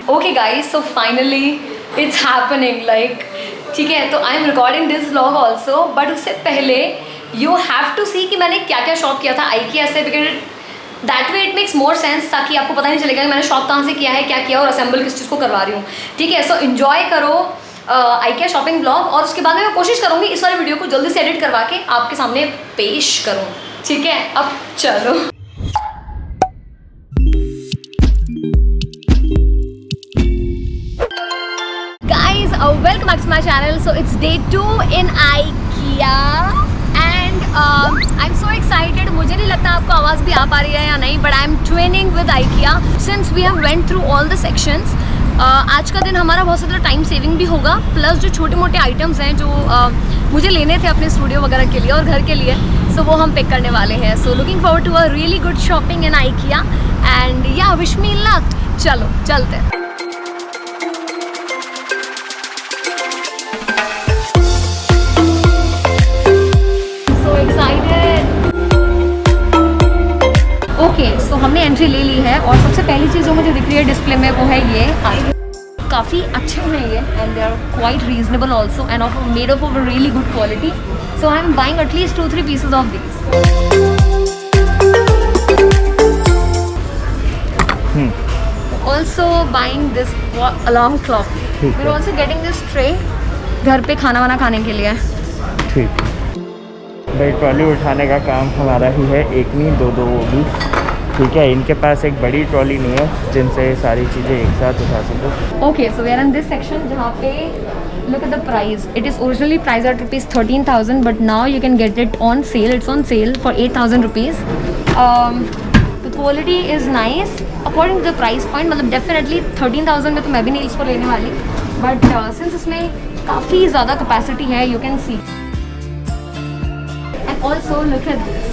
Okay guys, so finally it's happening like, ठीक है, तो I am recording this vlog also, but उससे पहले यू हैव टू सी कि मैंने क्या क्या शॉप किया था IKEA से, because that way it makes more sense, ताकि आपको पता नहीं चलेगा कि मैंने शॉप कहाँ से किया है, क्या किया और असेंबल किस चीज़ को करवा रही हूँ, ठीक है। सो इन्जॉय करो IKEA शॉपिंग ब्लॉग, और उसके बाद में मैं कोशिश करूँगी इस वाले वीडियो को जल्दी से एडिट करवा के आपके सामने पेश करूँ, ठीक है। अब चलो, welcome back to my channel. So it's day 2 in IKEA and I'm so excited. मुझे नहीं लगता आपको आवाज़ भी आ पा रही है या नहीं, but I'm twinning with IKEA since we have went through all the sections. आज का दिन हमारा बहुत ज़्यादा टाइम सेविंग भी होगा, प्लस जो छोटे मोटे आइटम्स हैं जो मुझे लेने थे अपने स्टूडियो वगैरह के लिए और घर के लिए, सो वो हम पिक करने वाले हैं। So looking forward to a really good shopping in IKEA and या विश मी लक। चलो चलते हैं। ओके, सो हमने एंट्री ले ली है और सबसे पहली चीज़ जो मुझे दिख रही है डिस्प्ले में वो है ये। काफ़ी अच्छे हैं ये and they are quite reasonable also and of made of of really good quality, so I am buying at least 2-3 pieces of this. Also buying this alarm clock, we are also getting this tray घर पे खाना वाना खाने के लिए। ठीक भाई, trolley उठाने का काम हमारा ही है, एक नहीं दो वो भी, ठीक है। इनके पास एक बड़ी ट्रॉली नहीं है जिनसे सारी चीज़ें एक साथ उठा सको। Okay, so we are in this section जहाँ पे look at the price, it is originally price at ₹13,000 but now you can get it on sale, it's on sale for 8,000 rupees. The quality is nice according to the price point, मतलब definitely 13,000 में तो मैं भी नहीं इसको लेने वाली, but since इसमें काफ़ी ज़्यादा कैपेसिटी है, you can see. And also look at this,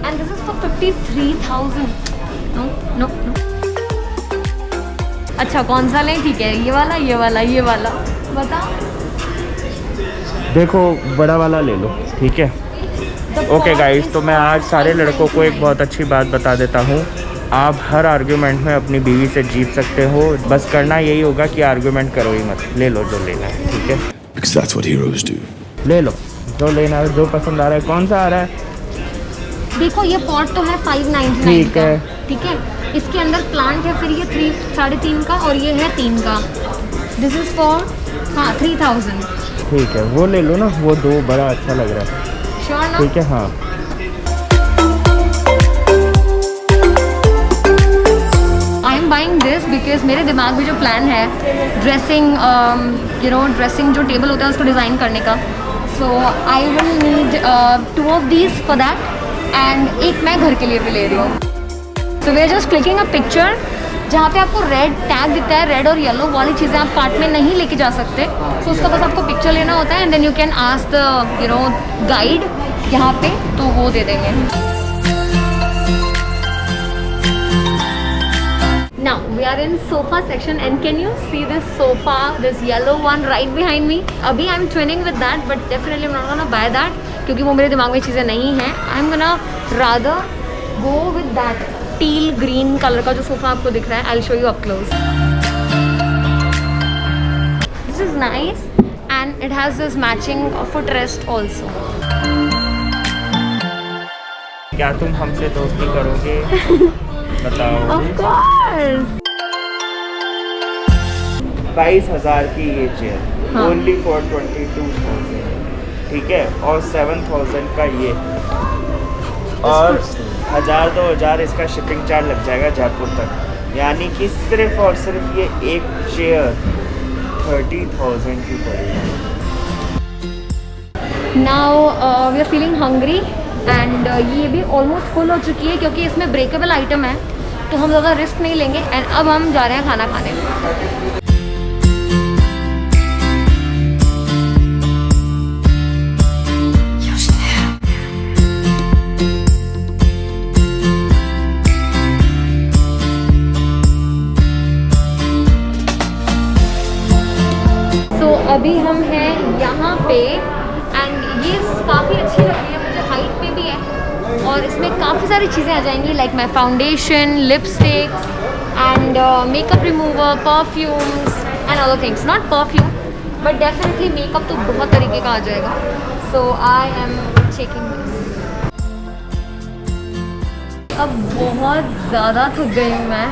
and this is for 53,000. No. अच्छा, कौन सा लें? ठीक है, ये वाला बता। देखो बड़ा वाला ले लो, ठीक है। ओके गाइस, तो मैं आज सारे लड़कों को एक बहुत अच्छी बात बता देता हूँ, आप हर आर्ग्यूमेंट में अपनी बीवी से जीत सकते हो, बस करना यही होगा कि आर्ग्यूमेंट करो ही मत, ले लो जो लेना है, ठीक है। Because that's what heroes do. ले लो जो लेना है, जो पसंद आ रहा है। कौन सा आ रहा है? देखो ये पॉट तो है 599 का, ठीक है। इसके अंदर प्लांट है, फिर ये 3.5 का और ये है 3 का। This is for 3,000। ठीक है, वो ले लो ना, वो दो बड़ा अच्छा लग रहा है। श्योर ना? ठीक है, हाँ। बाइंग दिस बिकॉज मेरे दिमाग में जो प्लान है ड्रेसिंग ड्रेसिंग जो टेबल होता है उसको डिज़ाइन करने का, so I will need 2 of these for that and एक मैं घर के लिए भी ले रही हूँ। So we are just clicking a picture जहाँ पे आपको रेड टैग दिखता है, रेड और येलो वाली चीज़ें आप कार्ट में नहीं लेके जा सकते, सो उसका बस आपको पिक्चर लेना होता है and then you can ask the guide यहाँ पे, तो वो दे देंगे। Now we are in sofa section and can you see this sofa, this yellow one right behind me? अभी I'm twinning with that but definitely I'm not gonna buy that क्योंकि वो मेरे दिमाग में चीज़ें नहीं हैं। I'm gonna rather go with that teal green color का जो सोफा आपको दिख रहा है। I'll show you up close. This is nice and it has this matching footrest also. क्या तुम हमसे दोस्ती करोगे? बताओ। Of course. 22,000 की ये चेयर, ओनली फॉर 22,000, ठीक है, और 7,000 का ये, और 1,000-2,000 इसका शिपिंग चार्ज लग जाएगा जयपुर तक, यानी कि सिर्फ और सिर्फ ये एक चेयर 30,000 की पड़ेगी। Now we are feeling hungry and ये भी ऑलमोस्ट फुल हो चुकी है क्योंकि इसमें ब्रेकेबल आइटम है, तो हम ज़्यादा रिस्क नहीं लेंगे एंड अब हम जा रहे हैं खाना खाने। तो अभी हम हैं यहाँ पे एंड ये काफ़ी अच्छी लग रही है मुझे, हाइट पे भी है और इसमें काफ़ी सारी चीज़ें आ जाएंगी, like my foundation, lipstick and makeup remover, perfumes and other things. Not perfume but definitely makeup तो बहुत तरीके का आ जाएगा. सो आई एम चेकिंग दिस. अब बहुत ज़्यादा थक गई हूँ मैं,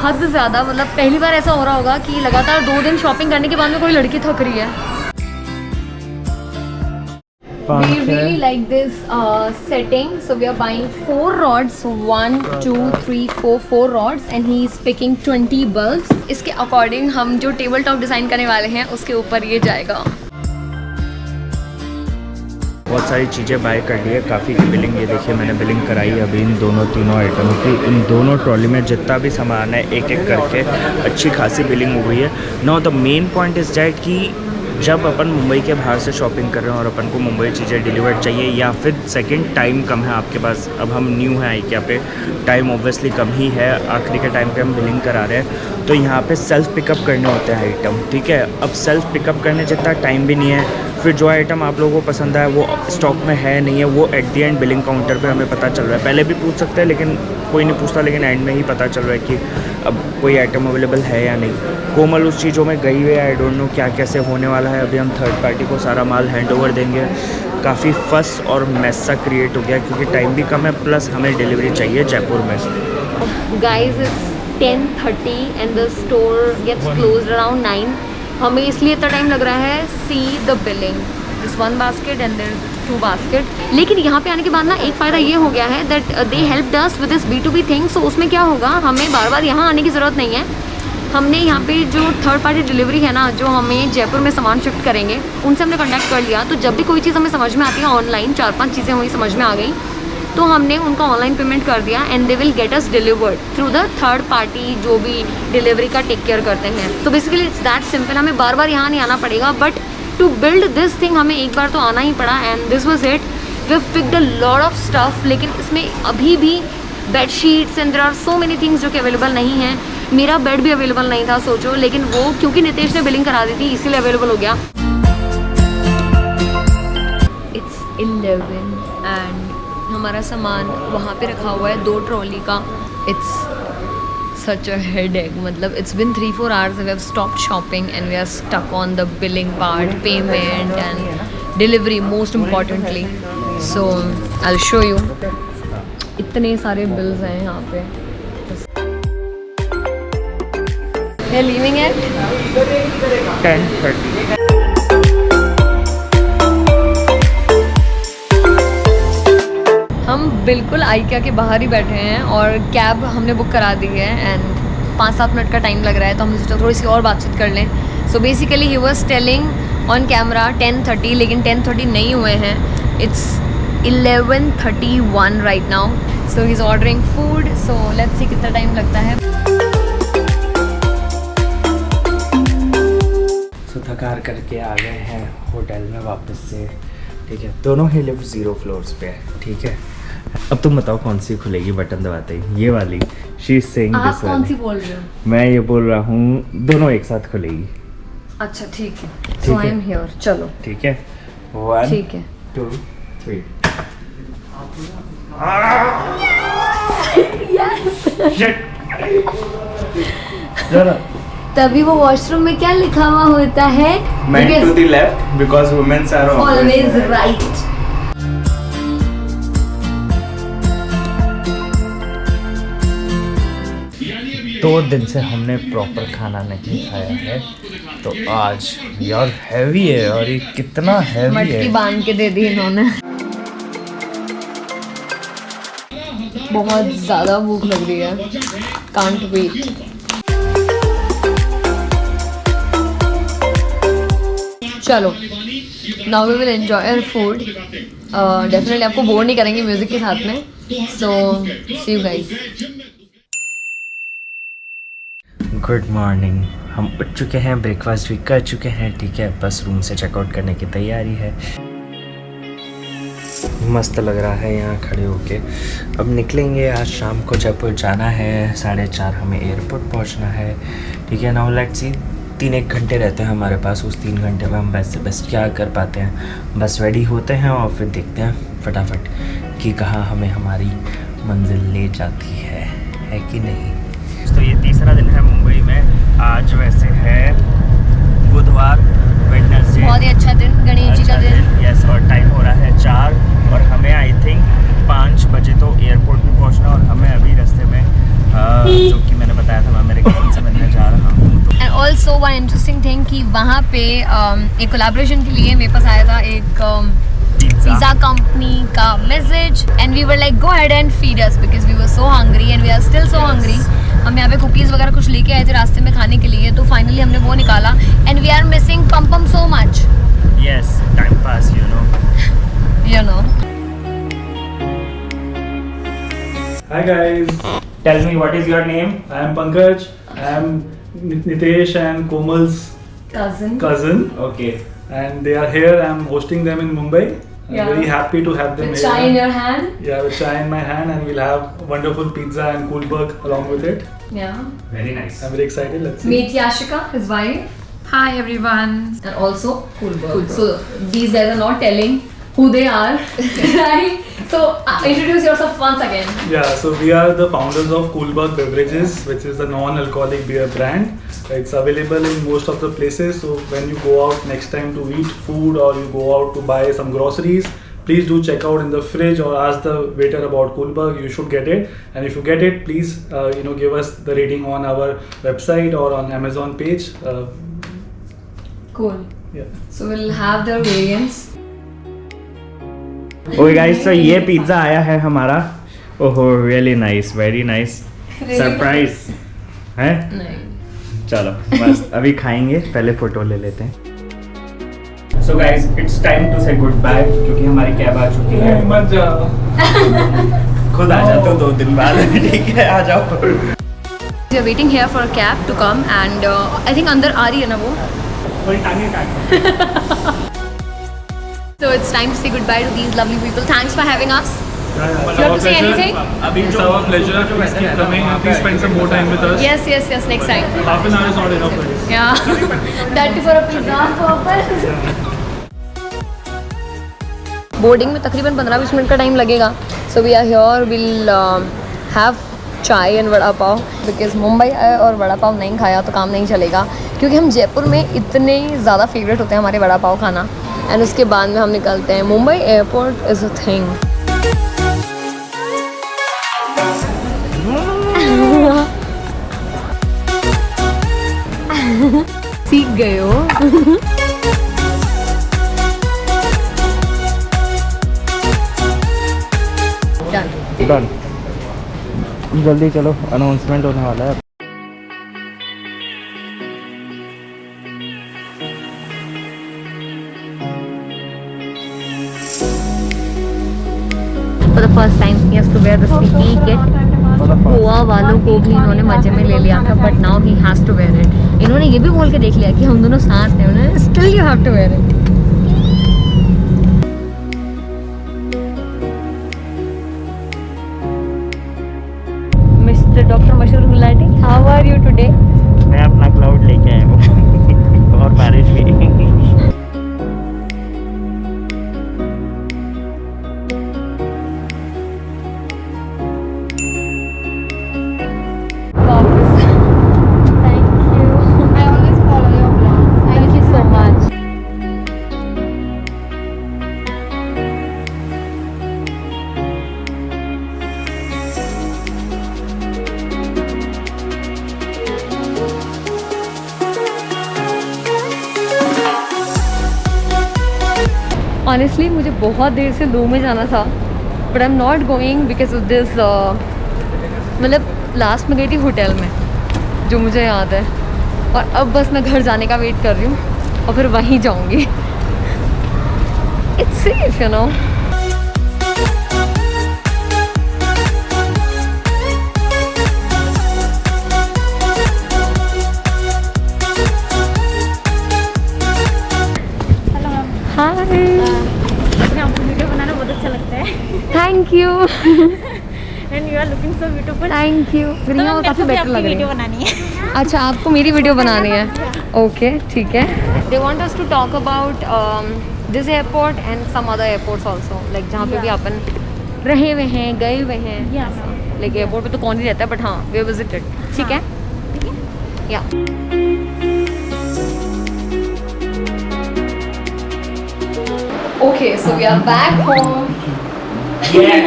हद से ज़्यादा. मतलब पहली बार ऐसा हो रहा होगा कि लगातार 2 दिन शॉपिंग करने के बाद में कोई लड़की थक रही है. We really like this setting, so we are buying 4 rods, 1, 2, 3, 4 rods, and he is picking 20 bulbs. इसके अकॉर्डिंग हम जो टेबल टॉप डिज़ाइन करने वाले हैं उसके ऊपर ये जाएगा. बहुत सारी चीज़ें बाय कर ली है, काफ़ी की बिलिंग ये देखिए मैंने बिलिंग कराई अभी इन तीनों आइटमों की. इन दोनों ट्रॉली में जितना भी सामान है एक एक करके अच्छी खासी बिलिंग हो गई है. Now the main point is that कि जब अपन मुंबई के बाहर से शॉपिंग कर रहे हैं और अपन को मुंबई चीज़ें डिलीवर्ड चाहिए या फिर सेकंड टाइम कम है आपके पास, अब हम न्यू हैं IKEA पे, टाइम ऑब्वियसली कम ही है, आखिरी के टाइम पे हम बिलिंग करा रहे हैं, तो यहाँ पे सेल्फ़ पिकअप करने होते हैं आइटम. ठीक है, अब सेल्फ़ पिकअप करने जितना टाइम भी नहीं है, फिर जो आइटम आप लोगों को पसंद आया वो स्टॉक में है नहीं है, वो at the end billing counter पे हमें पता चल रहा है. पहले भी पूछ सकते हैं लेकिन कोई नहीं पूछता, लेकिन एंड में ही पता चल रहा है कि अब कोई आइटम अवेलेबल है या नहीं. कोमल उस चीज़ों में गई हुई है, आई डोंट नो क्या कैसे होने वाला है. अभी हम थर्ड पार्टी को सारा माल हैंड ओवर देंगे. काफ़ी फस और मैस सा क्रिएट हो गया क्योंकि टाइम भी कम है, प्लस हमें डिलीवरी चाहिए जयपुर में. Guys, it's 10:30 and the store gets closed around 9. हमें इसलिए इतना टाइम लग रहा है. See the billing. This 1 basket and there 2 basket. लेकिन यहाँ पे आने के बाद ना एक फ़ायदा ये हो गया है that they helped us with this B2B thing. So उसमें क्या होगा, हमें बार बार यहाँ आने की ज़रूरत नहीं है. हमने यहाँ पे जो थर्ड पार्टी डिलीवरी है ना, जो हमें जयपुर में सामान शिफ्ट करेंगे, उनसे हमने कॉन्टैक्ट कर लिया. तो जब भी कोई चीज़ हमें समझ में आती है ऑनलाइन, 4-5 चीज़ें हुई समझ में आ गई, तो हमने उनका ऑनलाइन पेमेंट कर दिया and they will get us delivered through the third party जो भी डिलीवरी का टेक केयर करते हैं. तो बेसिकली इट्स दैट सिंपल. हमें बार बार यहाँ नहीं आना पड़ेगा, but to build this thing हमें एक बार तो आना ही पड़ा and this was it. We have picked a lot of stuff, लेकिन इसमें अभी भी bed sheets and there are so many things जो कि अवेलेबल नहीं है. मेरा बेड भी अवेलेबल नहीं था सोचो, लेकिन वो क्योंकि नितेश ने बिलिंग करा दी थी इसीलिए अवेलेबल हो गया. इट्स 11 एंड हमारा सामान वहाँ पे रखा हुआ है 2 ट्रॉली का. It's such a headache. मतलब it's been 3-4 hours we have stopped shopping and we are stuck on the billing part, payment and delivery most importantly. So I'll show you. इतने सारे bills हैं यहाँ पे. We are leaving at 10:30. हम बिल्कुल IKEA के बाहर ही बैठे हैं और कैब हमने बुक करा दी है एंड 5-7 मिनट का टाइम लग रहा है, तो हमने सोचा थोड़ी सी और बातचीत कर लें. So basically he was telling on camera 10:30, लेकिन 10:30 नहीं हुए हैं. It's 11:31 right now. So he is ordering food. So let's see कितना टाइम लगता है. सो थकार करके आ गए हैं होटल में वापस से. ठीक है, दोनों ही लिफ्ट 0 फ्लोर्स पे है. ठीक है, अब तुम बताओ कौन सी खुलेगी बटन दबाते ही. ये वाली. शी इज सेइंग दिस वाली. कौन सी बोल रहे हो? मैं ये बोल रहा हूँ दोनों एक साथ खुलेगी. अच्छा ठीक है. सो आई एम हियर. चलो ठीक है. 1 ठीक है. 2 3. जरा तभी वो वॉशरूम में क्या लिखा हुआ होता है? Men to the left because women are always right. दो दिन से हमने प्रॉपर खाना नहीं खाया है, तो आज यार हैवी है. और ये कितना हैवी है. मटकी बांध के दे दी इन्होंने. बहुत ज़्यादा भूख लग रही है. Can't wait. चलो now we will enjoy our food. Definitely आपको बोर नहीं करेंगे म्यूजिक के साथ में. So see you guys. Good morning. हम उठ चुके हैं, ब्रेकफास्ट भी कर चुके हैं. ठीक है, बस रूम से चेकआउट करने की तैयारी है. मस्त लग रहा है यहाँ खड़े होके. अब निकलेंगे. आज शाम को जयपुर जाना है. 4:30 हमें एयरपोर्ट पहुँचना है. ठीक है, नाउ लेट्स सी. 3-1 घंटे रहते हैं हमारे पास. उस 3 घंटे में हम बेस्ट से बेस्ट क्या कर पाते हैं. बस रेडी होते हैं और फिर देखते हैं फटाफट कि कहाँ हमें हमारी मंजिल ले जाती है कि नहीं। तो ये तीसरा दिन है मुंबई में। आज वैसे है बुधवार, वेडनेसडे, बहुत ही अच्छा दिन, गणेश जी का दिन। यस, और टाइम हो रहा है 4 और हमें आई थिंक 5 बजे तो एयरपोर्ट भी पहुंचना, और हमें अभी रास्ते में जो कि मैंने बताया था, मैं मेरे कज़न से मिलने जा रहा हूँ। And also one interesting thing कि वहाँ पे एक कोलैबोरेशन के लिए मेरे पास आया था एक पिज़्ज़ा कंपनी का message, and we were like go ahead and feed us because we were so hungry and we are still so hungry. हम यहाँ पे कुकीज़ वगैरह कुछ लेके आए थे रास्ते में खाने के लिए, तो फाइनली हमने वो निकाला एंड वी आर मिसिंग पम पम so much. Yes, time pass, you know. Hi guys, tell me what is your name? I am Pankaj. I am Nitesh and Komal's cousin, okay, and they are here. I am hosting them in Mumbai. I'm Yeah. very happy to have them With here. chai in your hand. Yeah, with chai in my hand, and we'll have wonderful pizza and Coolberg along with it. Yeah. Very nice. I'm very excited. Let's see. Meet Yashika, his wife, Hi everyone. and also Coolberg. So these guys are not telling who they are, right? So introduce yourself once again. Yeah, so we are the founders of Coolberg Beverages, which is a non-alcoholic beer brand. It's available in most of the places. So when you go out next time to eat food or you go out to buy some groceries, please do check out in the fridge or ask the waiter about Coolberg. You should get it, and if you get it, please give us the rating on our website or on Amazon page. Cool. Yeah. So we'll have their variants. Okay guys, तो ये pizza आया है हमारा। ओहो, really nice, very nice, surprise है। नहीं। चलो बस अभी खाएंगे, पहले फोटो ले लेते हैं। So guys, it's time to say good bye, क्योंकि हमारी कैब आ चुकी है। मत जाओ। खुद आ जा तो 2 दिन बाद, ठीक है, आ जाओ। We are waiting here for a cab to come, and I think अंदर आ रही है ना वो। थोड़ी टांगे काट। So it's time to say goodbye to these lovely people. Thanks for having us. Yeah, You have to say anything? It's our pleasure. Please keep coming and please spend some more time with us. Yes, yes, yes. Next time. Half an hour is not enough for us. Yeah. That too for a pizza purpose. Boarding में तकरीबन 15-20 minute का time लगेगा. So we are here. We'll have चाय and vada pav, because Mumbai आए और वड़ा पाव नहीं खाया तो काम नहीं चलेगा, क्योंकि हम जयपुर में इतने ज़्यादा फेवरेट होते हैं हमारे वड़ा पाव खाना. एंड उसके बाद में हम निकलते हैं. Mumbai airport is a thing. सीख गए हो. डन. जल्दी चलो, अनाउंसमेंट होने वाला है. For the first time he has to wear the sticky kit. Goa वालों को भी इन्होंने मजे में ले लिया था, but now he has to wear it. इन्होंने ये भी बोल के देख लिया कि हम दोनों साथ हैं. उन्होंने still you have to wear it. Mister doctor मशहूर Gulati, how are you today? मैं अपना क्लाउड लेके आया हूँ और बारिश भी. ऑनेस्टली मुझे बहुत देर से लो में जाना था, but I am not going because of this. मतलब लास्ट में गई थी होटल में, जो मुझे याद है, और अब बस मैं घर जाने का वेट कर रही हूँ और फिर वहीं जाऊँगी. It's safe, you know. Hi. आपको वीडियो बनाना बहुत अच्छा लगता है. Thank you. And you are looking so beautiful. Thank you. Riya काफ़ी बेटर लग रही वीडियो है. बनानी है. अच्छा, आपको मेरी वीडियो बनानी है. ओके, ठीक है. They want us to talk about this airport and some other airports also, like जहाँ पे भी अपन रहे हुए हैं, गए हुए हैं। Yeah. लाइक एयरपोर्ट पे तो कौन ही रहता है, बट हाँ वी विजिटेड। ठीक है, ठीक है, या okay so we are back home. Yes.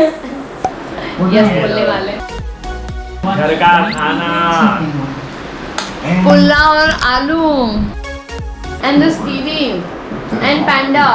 Yes बोलने वाले घर का खाना। पुलाव और आलू and this TV and panda